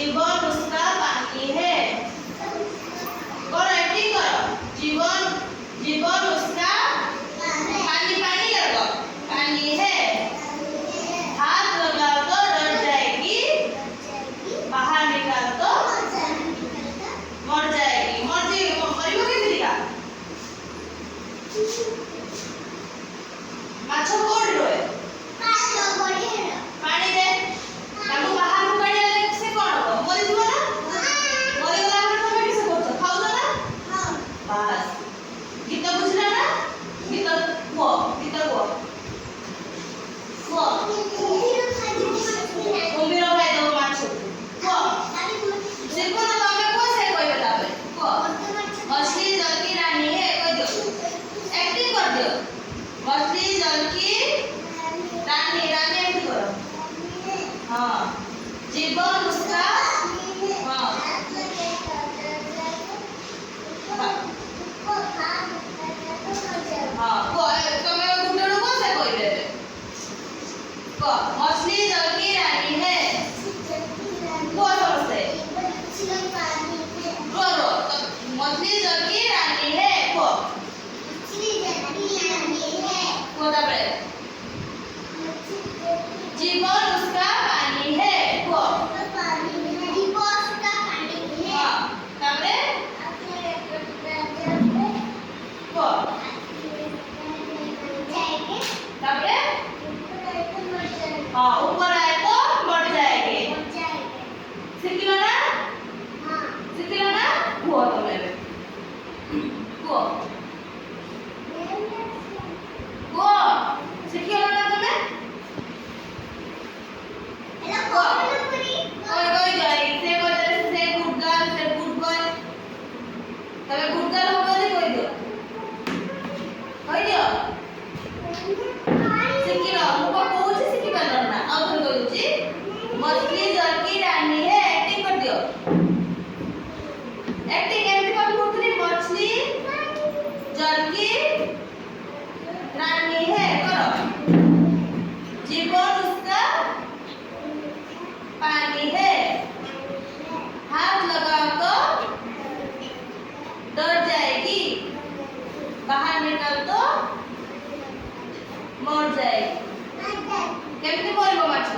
जीवन उसका पानी है। करो एक्टिंग करो। जीवन जीवन उसका पानी पानी लगो पानी है। हाथ लगाओ तो डर जाएगी, बाहर निकाल तो मर जाएगी। मरिबो केमिति का माछ कोड रोए पानी दे ताको बाहर को काढी आले से कोण हो मरि जीव ना मरि गला हमर तमे किसे करछ खाउ ना बस गीत बुझला ना गीत को कुंभीर खाइ दो माछ को सिर्फ ना तमे को से कहबे ताबे को मछली जल की रानी है कह दियो एक्टिंग कर दियो। मछली जल की रानी रानी एक्टिंग करो। हाँ जीवन उसका हाँ हाँ को तमे गुंडरू को से कहबे को मछली जल की रानी है को समझते रो मछली जल की रानी है को तापरे जीवन उसका पानी है को हाँ तापरे को तापरे हाँ ऊपर आए तो बढ़ जाएंगे। सीखिलो ना हुआ तो मेरे को सीखिलो ना तुमने कोई गई से गुड गर्ल से गुड बॉय तमे गुड गर्ल हो बोली कोई दियो सीखिलो मुको कहूची सीखि पारल ना आ थोड़ी कहूची मछली जल की रानी है एक्टिंग कर दियो। एक्टिंग एमती कर बोलतनी मछली जल की रानी है करो। जीवन उसका पानी है। हाथ लगाओ तो डर जाएगी, बाहर निकल तो मर जाएगी। केमती मरिबो माछ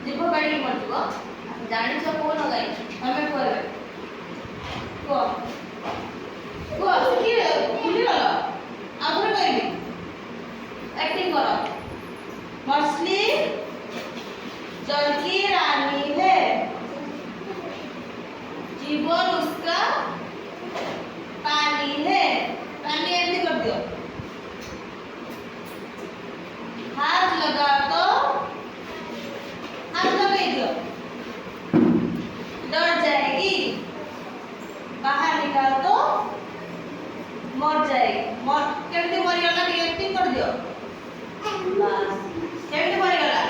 जीव काढी मरजिबो जानि छ कोन गाई हमें करबे को सीखि भूली गलो आगरे कहबी एक्टिंग करो। मछली जल की रानी है, जीवन उसका पानी है। पानी ऐसे कर दियो। हाथ लगा तो हाथ लगा दियो डर जाएगी, बाहर निकाल तो मर जाएगी। केमती मरिगला एक्टिंग कर दियो बस केमती मरिगला